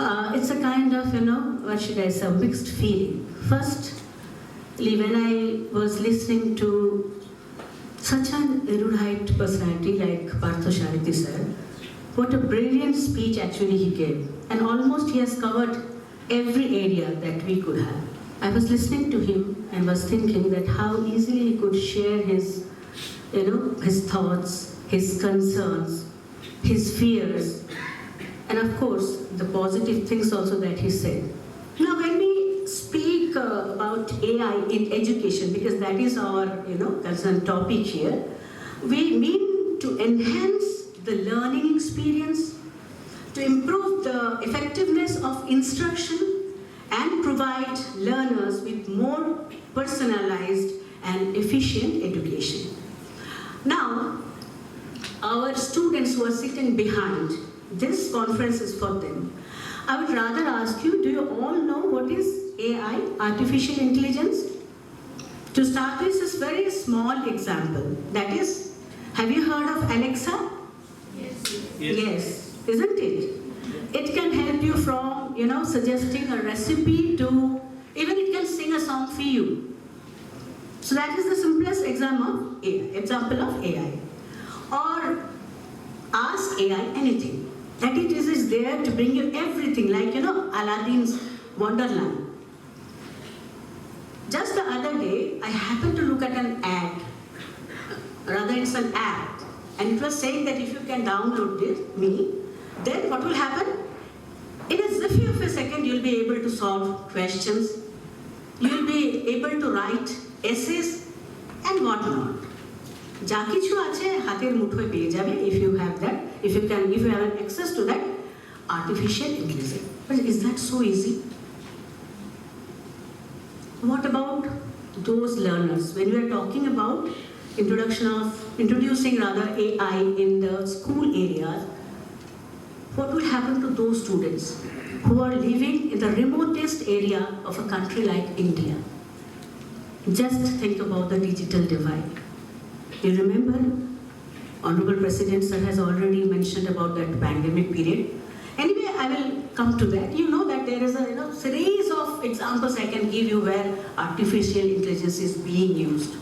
It's a kind of, what should I say, mixed feeling. Firstly, when I was listening to such an erudite personality like Parthasarathi sir, what a brilliant speech actually he gave. And almost he has covered every area that we could have. I was listening to him and was thinking that how easily he could share his, his thoughts, his concerns, his fears, and of course, the positive things also that he said. Now, when we speak about AI in education, because that is our, concern topic here, we mean to enhance the learning experience, to improve the effectiveness of instruction, and provide learners with more personalized and efficient education. Now, our students who are sitting behind, this conference is for them. I would rather ask you, do you all know what is AI, artificial intelligence? To start with, this very small example. That is, have you heard of Alexa? Yes. Isn't it? It can help you from, suggesting a recipe to, even it can sing a song for you. So that is the simplest example of AI. Or ask AI anything. That it is there to bring you everything, like, Aladdin's Wonderland. Just the other day, I happened to look at an ad, rather it's an app, and it was saying that if you can download me, then what will happen? In a zippy of a second, you'll be able to solve questions, you'll be able to write essays, and whatnot. যা কিছু আছে হাতের মুঠোয় পেয়ে যাবে if you have that, if you have access to that artificial intelligence. But is that so easy? What about those learners? When we are talking about introducing AI in the school areas, what will happen to those students who are living in the remotest area of a country like India? Just think about the digital divide. You remember, Honorable President Sir has already mentioned about that pandemic period. Anyway, I will come to that. You know that there is a series of examples I can give you where artificial intelligence is being used.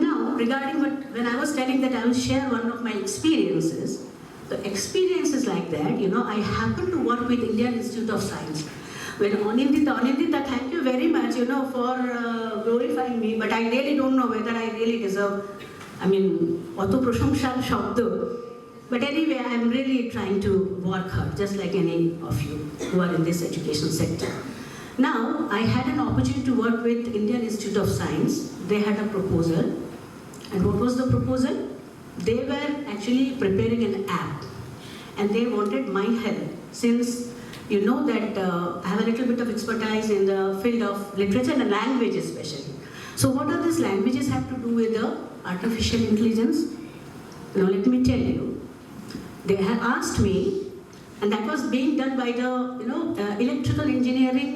Now, regarding when I was telling that I will share one of my experiences, the experiences like that, I happen to work with Indian Institute of Science. When Anindita, thank you very much, for glorifying me, but I really don't know whether I really deserve, অত প্রশংসার শব্দ. But anyway, I'm really trying to work hard, just like any of you who are in this education sector. Now, I had an opportunity to work with Indian Institute of Science. They had a proposal. And what was the proposal? They were actually preparing an app. And they wanted my help, since you know that I have a little bit of expertise in the field of literature and language especially. So what do these languages have to do with the artificial intelligence? Now let me tell you. They had asked me, and that was being done by the electrical engineering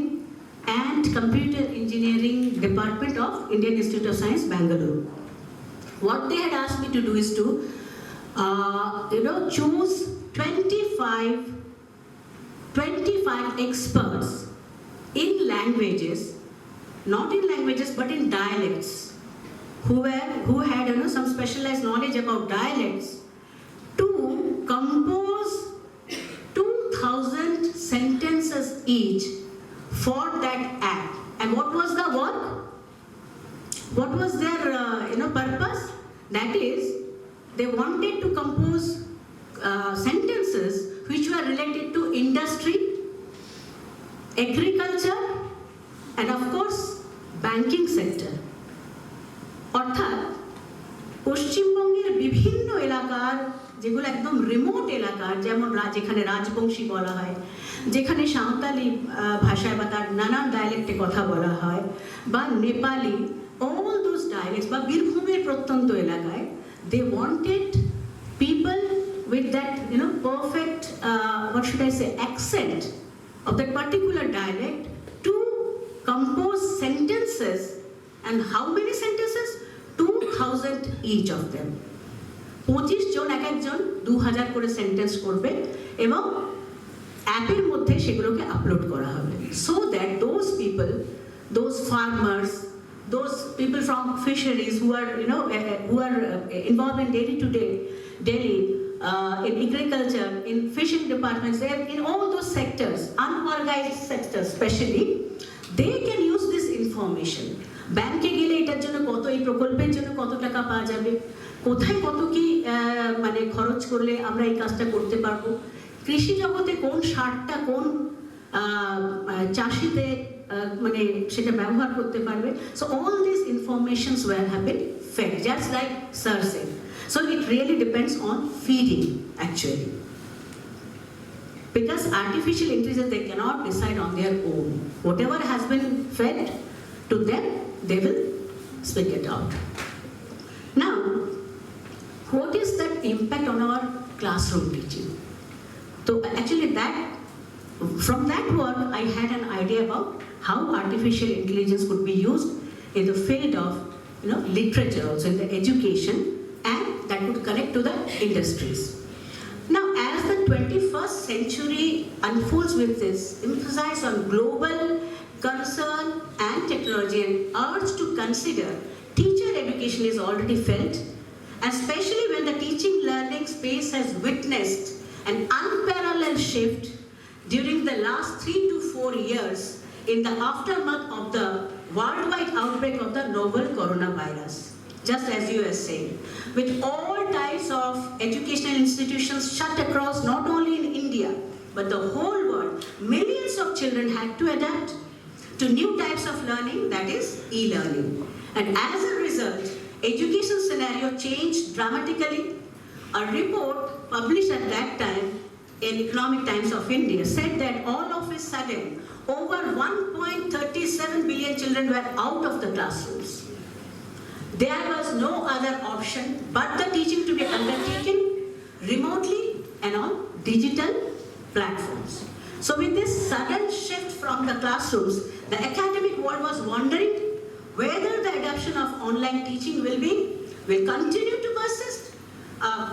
and computer engineering department of Indian Institute of Science, Bangalore. What they had asked me to do is to choose 25 experts in languages, not in languages but in dialects, who had some specialized knowledge about dialects, to compose 2,000 sentences each for that app. And what was the work? What was their purpose? That is, they wanted to compose sentences which were related to industry, agriculture, and of course, banking sector. অর্থাৎ পশ্চিমবঙ্গের বিভিন্ন এলাকার, যেগুলো একদম remote এলাকার, যেমন যেখানে রাজবংশী বলা হয়, যেখানে সাঁওতালি ভাষায় বা তার নানান ডায়ালেক্টে কথা বলা হয়, বা নেপালি, all those dialects, বা বীরভূমের প্রত্যন্ত এলাকায়, they wanted people with that perfect what should I say, accent of that particular dialect to compose sentences. And how many sentences? 2,000 each of them. 25 জন এক একজন 2,000 করে সেন্টেন্স করবে এবং অ্যাপের মধ্যে সেগুলোকে আপলোড করা হবে, so that those people, those farmers, those people from fisheries who are involved in daily in agriculture, in fishing departments, in all those sectors, unorganized sectors especially, they can use this information. ব্যাংকে গেলে এটার জন্য কত, এই প্রকল্পের জন্য কত টাকা পাওয়া যাবে, কোথায় কত কি মানে খরচ করলে আমরা এই কাজটা করতে পারবো, কৃষি জগতে কোন সারটা কোন চাষিতে মানে সেটা ব্যবহার করতে পারবে. So all these informations have been fed, just like Sir said. So it really depends on feeding actually, because artificial intelligence, they cannot decide on their own. Whatever has been fed to them, they will speak it out. Now, what is that impact on our classroom teaching? So actually from that work, I had an idea about how artificial intelligence could be used in the field of literature, also in the education, and that would connect to the industries. Now, as the 21st century unfolds with this emphasis on global concern and technology and urge to consider teacher education is already felt, especially when the teaching learning space has witnessed an unparalleled shift during the last 3 to 4 years in the aftermath of the worldwide outbreak of the novel coronavirus. Just as you were saying, with all types of educational institutions shut across not only in India, but the whole world, millions of children had to adapt to new types of learning, that is e-learning. And as a result, education scenario changed dramatically. A report published at that time in Economic Times of India said that all of a sudden, over 1.37 billion children were out of the classrooms. There was no other option but the teaching to be undertaken remotely and on digital platforms. So with this sudden shift from the classrooms, the academic world was wondering whether the adoption of online teaching will continue to persist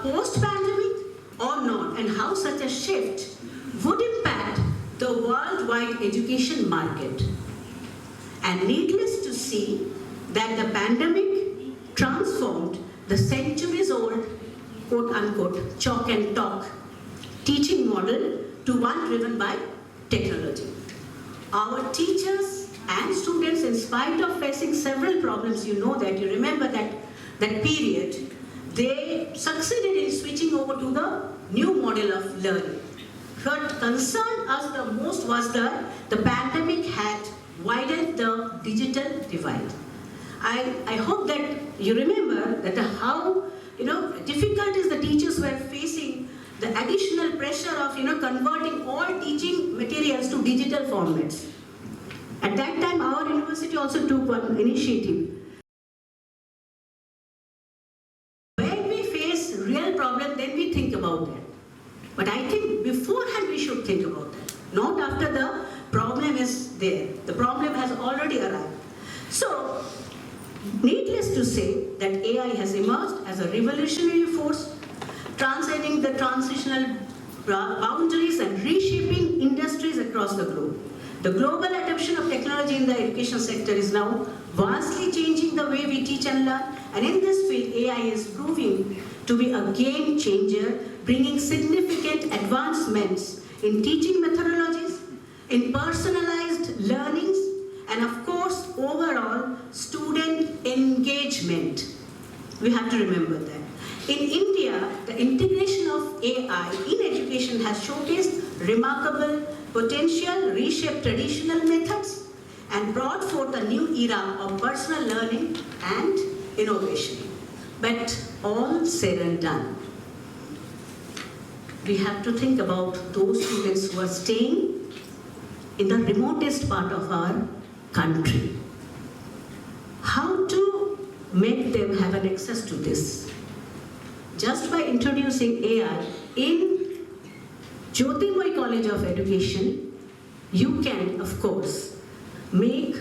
post-pandemic or not, and how such a shift would impact the worldwide education market. And needless to say that the pandemic transformed the centuries-old, quote-unquote, chalk and talk teaching model to one driven by technology. Our teachers and students, in spite of facing several problems, you remember that period, they succeeded in switching over to the new model of learning. What concerned us the most was that the pandemic had widened the digital divide. I hope that you remember that how difficult is the teachers were facing the additional pressure of converting all teaching materials to digital formats. At that time, our university also took one initiative. When we face real problem, then we think about that. But I think beforehand we should think about that, not after the problem is there. The problem has already arrived. So, needless to say that AI has emerged as a revolutionary force, transcending the transitional boundaries and reshaping industries across the globe. The global adoption of technology in the education sector is now vastly changing the way we teach and learn, and in this field, AI is proving to be a game changer, bringing significant advancements in teaching methodologies, in personalized learnings, and of course, overall student engagement. We have to remember that. In India, the integration of AI in education has showcased remarkable potential, reshaped traditional methods, and brought forth a new era of personal learning and innovation. But all said and done, we have to think about those students who are staying in the remotest part of our country. How to make them have an access to this? Just by introducing AI in Jyotirmoy College of Education, you can, of course, make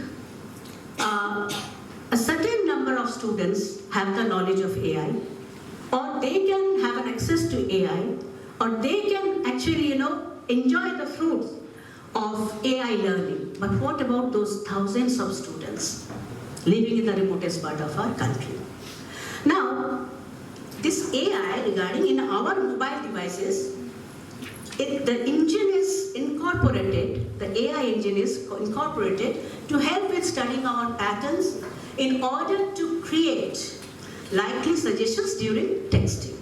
a certain number of students have the knowledge of AI, or they can have an access to AI, or they can actually, enjoy the fruits of AI learning. But what about those thousands of students living in the remotest part of our country? Now, this AI regarding in our mobile devices, the engine is incorporated, the AI engine is incorporated to help with studying our patterns in order to create likely suggestions during texting.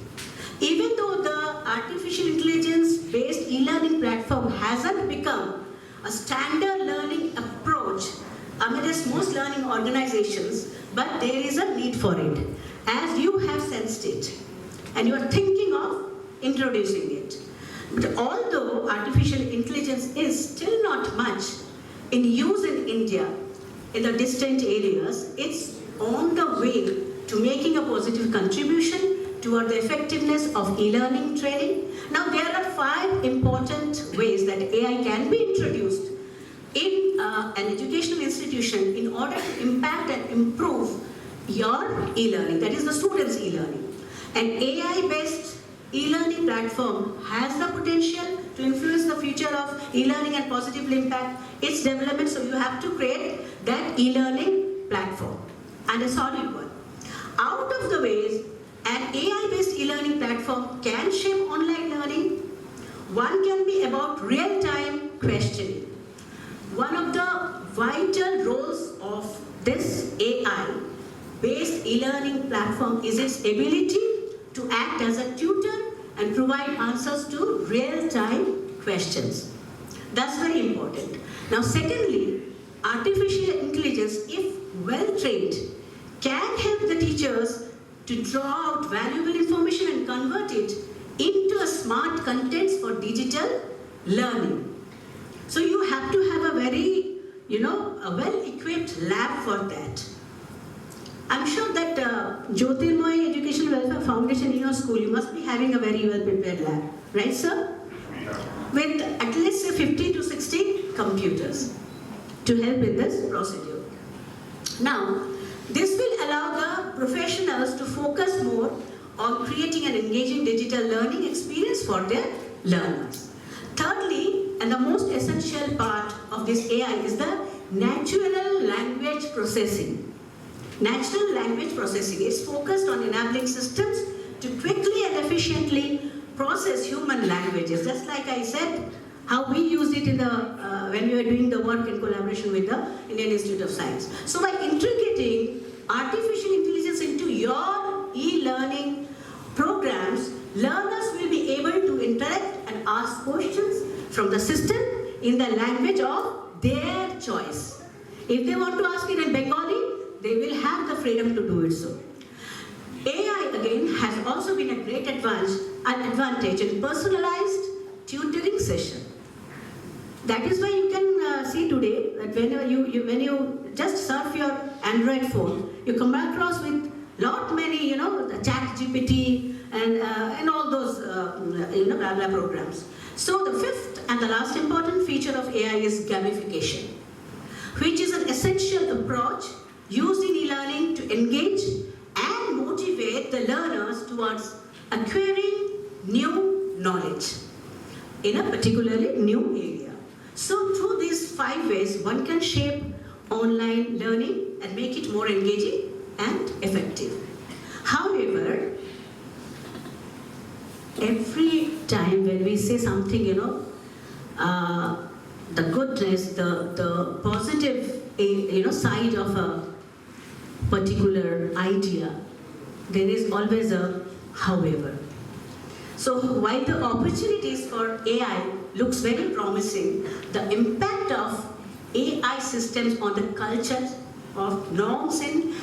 Even though the artificial intelligence-based e-learning platform hasn't become a standard learning approach amidst most learning organizations, but there is a need for it, as you have sensed it, and you are thinking of introducing it. But although artificial intelligence is still not much in use in India, in the distant areas, it's on the way to making a positive contribution toward the effectiveness of e-learning training. Now, there are 5 important ways that AI can be introduced in an educational institution in order to impact and improve your e-learning, that is the students' e-learning. An AI-based e-learning platform has the potential to influence the future of e-learning and positively impact its development, so you have to create that e-learning platform, and a solid one. Out of the ways an AI-based e-learning platform can shape online learning, one can be about real-time questioning. One of the vital roles of this AI-based e-learning platform is its ability to act as a tutor and provide answers to real-time questions. That's very important. Now, secondly, artificial intelligence, if well-trained, can help the teachers to draw out valuable information and convert it into a smart contents for digital learning. So you have to have a very, a well-equipped lab for that. I'm sure that Jyotirmoy Educational Welfare Foundation in your school, you must be having a very well-prepared lab, right, sir? With at least 50 to 60 computers to help in this procedure. Now, this will allow the professionals to focus more on creating an engaging digital learning experience for their learners. Thirdly, and the most essential part of this AI is the natural language processing. Natural language processing is focused on enabling systems to quickly and efficiently process human languages. Just like I said, how we used it in the when we were doing the work in collaboration with the Indian Institute of Science. So by integrating artificial intelligence into your e-learning programs, learners will be able to interact and ask questions from the system in the language of their choice. If they want to ask it in Bengali, they will have the freedom to do it so. AI again has also been a great advantage in personalized tutoring session. That is why you can see today that when you just surf your Android phone, you come across with lot many, the Chat GPT and all those, blah blah programs. So the fifth and the last important feature of AI is gamification, which is an essential approach used in e-learning to engage and motivate the learners towards acquiring new knowledge in a particularly new area. So through these 5 ways, one can shape online learning and make it more engaging and effective. However, every time when we say something, the goodness, the positive, side of a particular idea, there is always a however. So while the opportunities for AI looks very promising, the impact of AI systems on the culture of norms and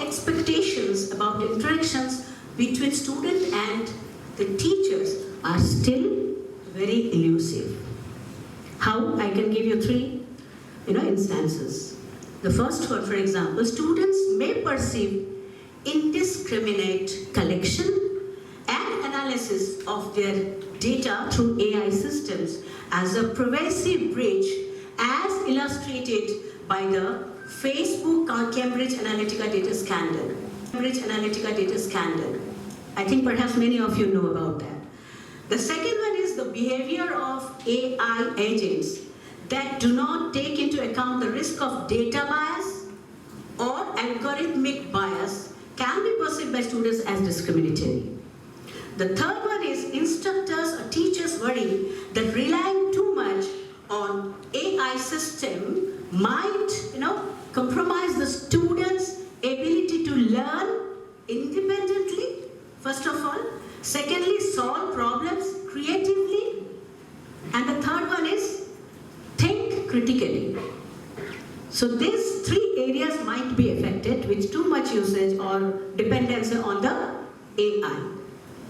expectations about interactions between student and the teachers are still very elusive. How? I can give you 3 instances. The first one, for example, students may perceive indiscriminate collection and analysis of their data through AI systems as a pervasive breach, as illustrated by the Facebook Cambridge Analytica data scandal. I think perhaps many of you know about that. The second one is analyze the behavior of AI agents that do not take into account the risk of data bias or algorithmic bias can be perceived by students as discriminatory. The third one is instructors or teachers worry that relying too much on AI system might, compromise the students' ability to learn independently, first of all. Secondly, solve problems creatively. And the third one is think critically. So these three areas might be affected with too much usage or dependence on the AI.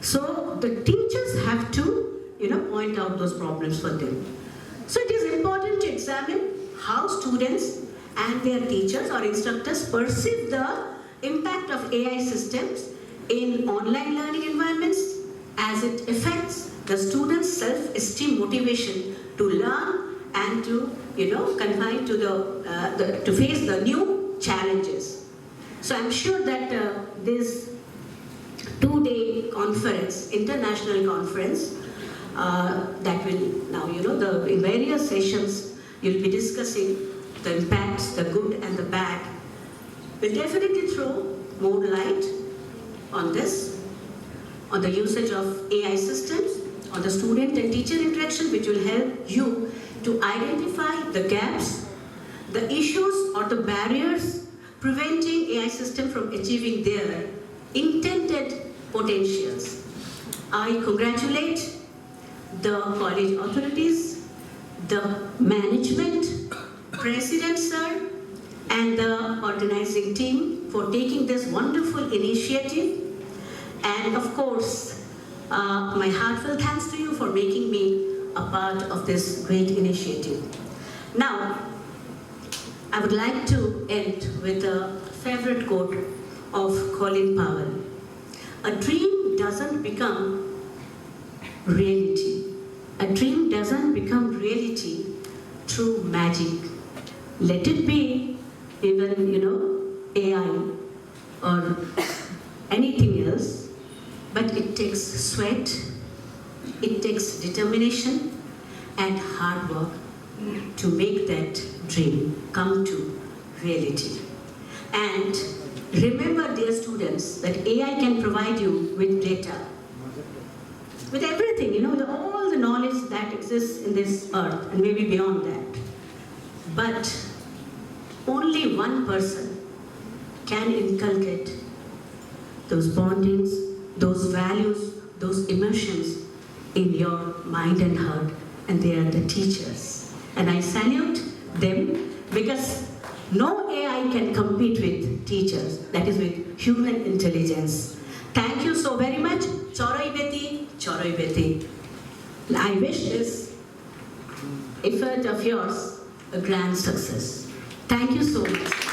So the teachers have to, point out those problems for them. So it is important to examine how students and their teachers or instructors perceive the impact of AI systems in online learning environments as it affects the students' self-esteem, motivation to learn and to, confine to to face the new challenges. So I'm sure that this two-day conference, international conference, that will now, in various sessions, you'll be discussing the impacts, the good and the bad, will definitely throw more light on this, on the usage of AI systems, on the student and teacher interaction, which will help you to identify the gaps, the issues or the barriers preventing AI system from achieving their intended potentials. I congratulate the college authorities, the management, President Sir, and the organizing team for taking this wonderful initiative. And of course, my heartfelt thanks to you for making me a part of this great initiative. Now, I would like to end with a favorite quote of Colin Powell. A dream doesn't become reality. A dream doesn't become reality through magic. Let it be even, AI or anything else, but it takes sweat, it takes determination and hard work to make that dream come to reality. And remember, dear students, that AI can provide you with data, with everything, with all the knowledge that exists in this earth and maybe beyond that. But only one person can inculcate those bondings, those values, those emotions in your mind and heart, and they are the teachers. And I salute them because no AI can compete with teachers, that is with human intelligence. Thank you so very much. Choroi beti, choroi beti. I wish this effort of yours a grand success. Thank you so much.